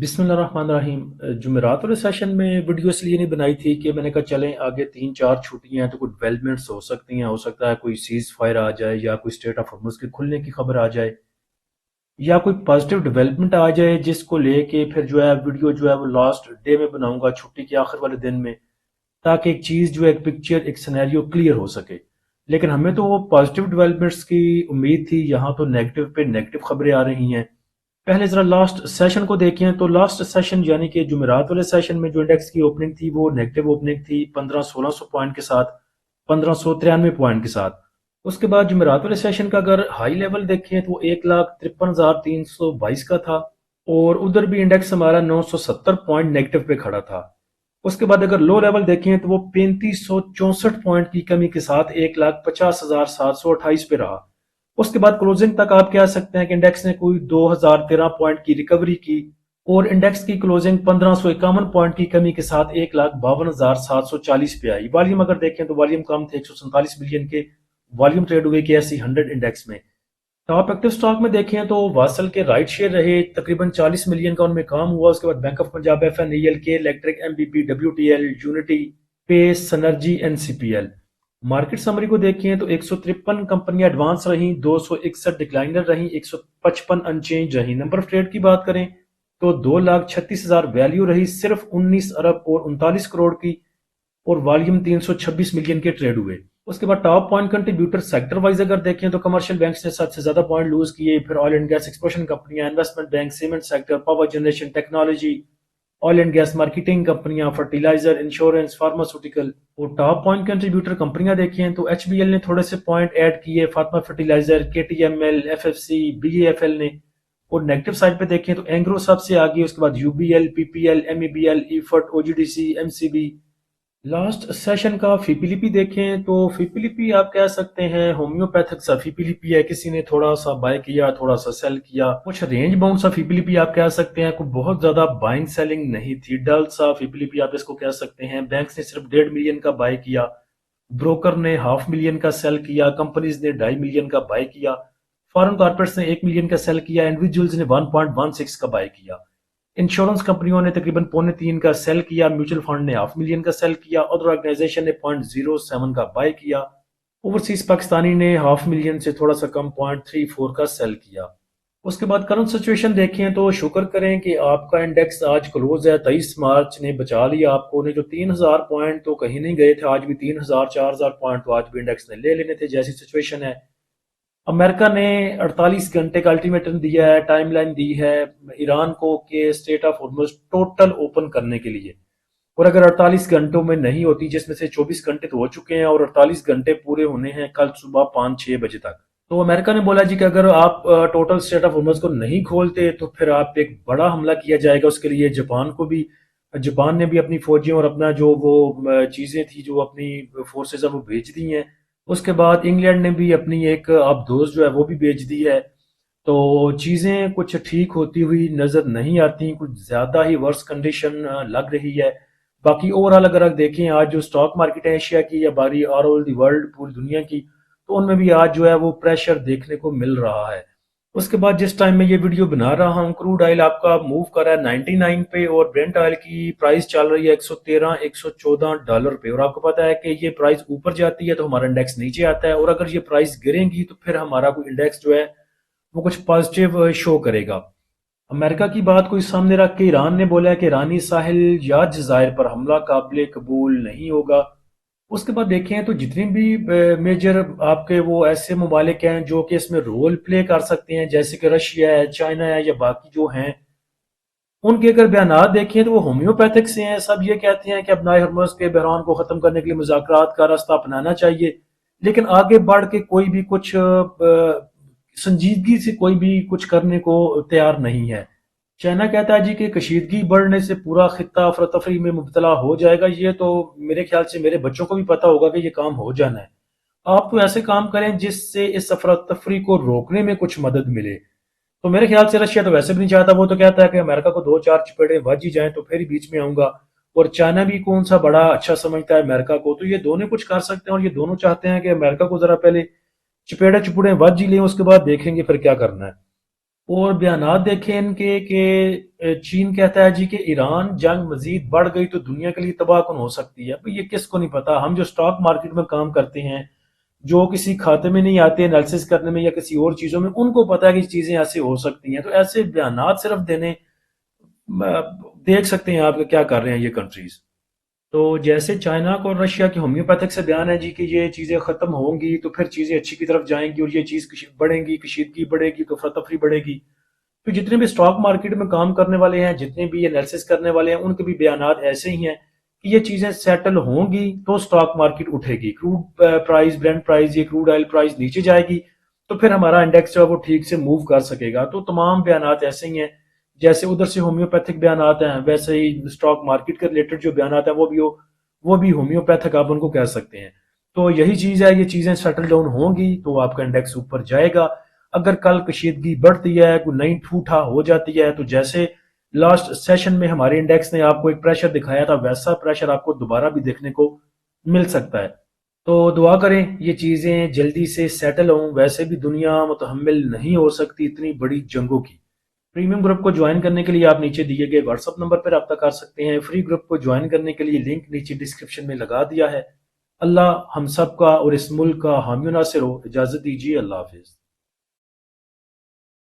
بسم اللہ الرحمن الرحیم۔ جمعرات والے سیشن میں ویڈیو اس لیے نہیں بنائی تھی کہ میں نے کہا چلیں آگے 3-4 چھٹیاں ہیں تو کوئی ڈیولپمنٹس ہو سکتی ہیں، ہو سکتا ہے کوئی سیز فائر آ جائے یا کوئی اسٹیٹ آف ہارمز کے کھلنے کی خبر آ جائے یا کوئی پازیٹیو ڈیولپمنٹ آ جائے، جس کو لے کے پھر جو ہے ویڈیو جو ہے وہ لاسٹ ڈے میں بناؤں گا، چھٹی کے آخر والے دن میں، تاکہ ایک چیز جو ہے ایک پکچر ایک سینیریو کلیئر ہو سکے۔ لیکن ہمیں تو وہ پازیٹیو ڈیولپمنٹس کی امید تھی، یہاں تو نیگیٹو پہ نیگیٹو خبریں آ رہی ہیں۔ پہلے ذرا لاسٹ سیشن کو دیکھیں تو لاسٹ سیشن یعنی کہ جمعرات والے سیشن میں جو انڈیکس کی اوپننگ تھی وہ نیگیٹو اوپننگ تھی 1500-1600 پوائنٹ کے ساتھ، 1593 پوائنٹ کے ساتھ۔ اس کے بعد جمعرات والے سیشن کا اگر ہائی لیول دیکھیں تو وہ 1,53,322 کا تھا، اور ادھر بھی انڈیکس ہمارا 970 پوائنٹ نیگیٹو پہ کھڑا تھا۔ اس کے بعد اگر لو لیول دیکھیں تو وہ 3564 پوائنٹ کی کمی کے ساتھ 1,50,728 پہ رہا۔ اس کے بعد کلوزنگ تک آپ کہہ سکتے ہیں کہ انڈیکس نے کوئی 2013 پوائنٹ کی ریکوری کی، اور انڈیکس کی کلوزنگ 1551 پوائنٹ کی کمی کے ساتھ 1,52,740 پہ آئی۔ والیوم اگر دیکھیں تو والیوم کم تھے، 147 ملین کے والیوم ٹریڈ ہوئے کہ ایسی 100 انڈیکس میں۔ ٹاپ ایکٹیو سٹاک میں دیکھیں تو واصل کے رائٹ شیئر رہے، تقریباً 40 ملین کا ان میں کام ہوا۔ اس کے بعد bank of Punjab, F N E L K, electric, M B P, W T L, unity, peace, synergy, N C P L. Market summary کو دیکھیں تو 153 کمپنیاں ایڈوانس رہیں، 261 ڈکلائنر رہیں، 155 انچینج رہیں۔ نمبر آف ٹریڈ کی بات کریں تو 2,36,000 ویلیو رہی، صرف 19 ارب اور 39 کروڑ کی، اور والیوم 326 ملین کے ٹریڈ ہوئے۔ اس کے بعد top point contributor sector wise اگر دیکھیں تو کمرشل بینکس نے سب سے زیادہ پوائنٹ لوز کیے، پھر آئل اینڈ گیس ایکسپلوشن کمپنیاں، investment bank, cement sector, power generation, technology, oil and gas marketing کمپنیاں، فرٹیلائزر، انشورنس، فارماسیوٹیکل۔ اور ٹاپ پوائنٹ کنٹریبیوٹر کمپنیاں دیکھیں تو ایچ بی ایل نے تھوڑے سے پوائنٹ ایڈ کیے، Fatima fertiliser, K T M L, F F C, B A F L نے۔ اور نیگیٹو سائڈ پہ دیکھیں تو اینگرو سب سے آگے، اس کے بعد U B L, P P L, M E B L, EFERT, O G D C, M C B. Last session کا فی پی لی پی دیکھیں تو فی پی لی پی آپ کہہ سکتے ہیں ہومیوپیتھک سا فی پی لی پی ہے، کسی نے تھوڑا سا بائی کیا، تھوڑا سا سیل کیا، کچھ رینج باؤنڈ سا فی پی لی پی آپ کہہ سکتے ہیں، کوئی بہت زیادہ بائنگ سیلنگ نہیں تھی، ڈل سا فی پی لی پی آپ اس کو کہہ سکتے ہیں۔ بینکس نے صرف 1.5 ملین کا بائی کیا، بروکر نے 500,000 کا سیل کیا، کمپنیز نے 2.5 ملین کا بائی کیا، فارن کارپوریٹس نے 1 ملین کا سیل کیا، انڈیویجولز نے 1.16 کا بائی کیا۔ انشورنس کمپنیوں نے تقریباً 2.25 کا سیل کیا، میوچل فنڈ نے 500,000 کا سیل کیا، ادر آرگنائزیشن نے 0.07 کا بائی کیا، اوورسیز پاکستانی نے 500,000 سے تھوڑا سا کم 0.34 کا سیل کیا۔ اس کے بعد کرنٹ سچویشن دیکھیں تو شکر کریں کہ آپ کا انڈیکس آج کلوز ہے، 23 مارچ نے بچا لیا آپ کو، نے جو 3,000 پوائنٹ تو کہیں نہیں گئے تھے، آج بھی 3,000-4,000 پوائنٹ تو آج بھی انڈیکس نے لے لینے تھے جیسی سچویشن ہے۔ امریکہ نے 48 گھنٹے کا الٹیمیٹم دیا ہے، ٹائم لائن دی ہے ایران کو کہ state of harms total open کرنے کے لیے، اور اگر 48 گھنٹوں میں نہیں ہوتی، جس میں سے 24 گھنٹے تو ہو چکے ہیں اور 48 گھنٹے پورے ہونے ہیں کل صبح 5-6 بجے تک، تو امریکہ نے بولا جی کہ اگر آپ ٹوٹل اسٹیٹ آف ہارمز کو نہیں کھولتے تو پھر آپ ایک بڑا حملہ کیا جائے گا۔ اس کے لیے جاپان نے بھی اپنی فوجیں اور اپنا جو وہ چیزیں تھی جو اپنی فورسز ہیں وہ بھیج دی ہیں۔ اس کے بعد انگلینڈ نے بھی اپنی ایک ابدوز جو ہے وہ بھی بھیج دی ہے۔ تو چیزیں کچھ ٹھیک ہوتی ہوئی نظر نہیں آتی، کچھ زیادہ ہی ورس کنڈیشن لگ رہی ہے۔ باقی اوورال اگر آپ دیکھیں آج جو سٹاک مارکیٹ ہے ایشیا کی یا باری آل اوور دی ورلڈ پوری دنیا کی، تو ان میں بھی آج جو ہے وہ پریشر دیکھنے کو مل رہا ہے۔ اس کے بعد جس ٹائم میں یہ ویڈیو بنا رہا ہوں کروڈ آئل آپ کا موو کر رہا ہے 99 پہ، اور برینٹ آئل کی پرائس چل رہی ہے $113-114 پہ، اور آپ کو پتا ہے کہ یہ پرائس اوپر جاتی ہے تو ہمارا انڈیکس نیچے آتا ہے، اور اگر یہ پرائس گریں گی تو پھر ہمارا کوئی انڈیکس جو ہے وہ کچھ پازیٹیو شو کرے گا۔ امریکہ کی بات کو سامنے رکھ کے ایران نے بولا ہے کہ ایرانی ساحل یا جزائر پر حملہ قابل قبول نہیں ہوگا۔ اس کے بعد دیکھیں تو جتنی بھی میجر آپ کے وہ ایسے ممالک ہیں جو کہ اس میں رول پلے کر سکتے ہیں، جیسے کہ رشیا ہے، چائنا ہے یا باقی جو ہیں، ان کے اگر بیانات دیکھیں تو وہ ہومیوپیتھک سے ہیں۔ سب یہ کہتے ہیں کہ ابنائے ہرمز کے بحران کو ختم کرنے کے لیے مذاکرات کا راستہ اپنانا چاہیے، لیکن آگے بڑھ کے کوئی بھی کچھ سنجیدگی سے کوئی بھی کچھ کرنے کو تیار نہیں ہے۔ چائنا کہتا ہے جی کہ کشیدگی بڑھنے سے پورا خطہ افراتفری میں مبتلا ہو جائے گا۔ یہ تو میرے خیال سے میرے بچوں کو بھی پتا ہوگا کہ یہ کام ہو جانا ہے۔ آپ تو ایسے کام کریں جس سے اس افراتفری کو روکنے میں کچھ مدد ملے۔ تو میرے خیال سے رشیا تو ویسے بھی نہیں چاہتا، وہ تو کہتا ہے کہ امریکہ کو 2-4 چپیڑے بج ہی جائیں تو پھر ہی بیچ میں آؤں گا، اور چائنا بھی کون سا بڑا اچھا سمجھتا ہے امریکہ کو، تو یہ دونوں کچھ کر سکتے ہیں، اور یہ دونوں چاہتے ہیں کہ امریکہ کو ذرا پہلے چپیڑے چپوڑے بج ہی لیں، اس کے بعد دیکھیں گے پھر کیا کرنا ہے۔ اور بیانات دیکھیں ان کے کہ چین کہتا ہے جی کہ ایران جنگ مزید بڑھ گئی تو دنیا کے لیے تباہ کن ہو سکتی ہے. بھئی یہ کس کو نہیں پتا؟ ہم جو سٹاک مارکیٹ میں کام کرتے ہیں، جو کسی کھاتے میں نہیں آتے انالیسس کرنے میں یا کسی اور چیزوں میں، ان کو پتا ہے کہ یہ چیزیں ایسے ہو سکتی ہیں. تو ایسے بیانات صرف دینے دیکھ سکتے ہیں آپ کہ کیا کر رہے ہیں یہ کنٹریز. تو جیسے چائنا کو اور رشیا کے ہومیوپیتھک سے بیان ہے جی کہ یہ چیزیں ختم ہوں گی تو پھر چیزیں اچھی کی طرف جائیں گی اور یہ چیز بڑھیں گی، کشیدگی بڑھے گی تو افراتفری بڑھے گی. تو جتنے بھی اسٹاک مارکیٹ میں کام کرنے والے ہیں، جتنے بھی انالیسس کرنے والے ہیں، ان کے بھی بیانات ایسے ہی ہیں کہ یہ چیزیں سیٹل ہوں گی تو اسٹاک مارکیٹ اٹھے گی. کروڈ پرائز، برینڈ پرائز، یہ کروڈ آئل پرائز نیچے جائے گی تو پھر ہمارا انڈیکس جو ہے وہ ٹھیک سے موو کر سکے گا. تو تمام بیانات ایسے ہی ہیں. جیسے ادھر سے ہومیوپیتھک بیانات ہیں، ویسے ہی اسٹاک مارکیٹ کے ریلیٹڈ جو بیانات ہیں وہ بھی ہومیوپیتھک آپ ان کو کہہ سکتے ہیں. تو یہی چیز ہے، یہ چیزیں سیٹل ڈاؤن ہوں گی تو آپ کا انڈیکس اوپر جائے گا. اگر کل کشیدگی بڑھتی ہے، کوئی نئی ٹھوٹا ہو جاتی ہے، تو جیسے لاسٹ سیشن میں ہمارے انڈیکس نے آپ کو ایک پریشر دکھایا تھا، ویسا پریشر آپ کو دوبارہ بھی دیکھنے کو مل سکتا ہے. تو دعا کریں یہ چیزیں جلدی سے سیٹل ہوں. ویسے بھی دنیا متحمل نہیں ہو سکتی اتنی بڑی جنگوں کی. پریمیم گروپ کو جوائن کرنے کے لیے آپ نیچے دیے گئے واٹس ایپ نمبر پر رابطہ کر سکتے ہیں. فری گروپ کو جوائن کرنے کے لیے لنک نیچے ڈسکرپشن میں لگا دیا ہے. اللہ ہم سب کا اور اس ملک کا حامی و ناصر ہو. اجازت دیجیے، اللہ حافظ.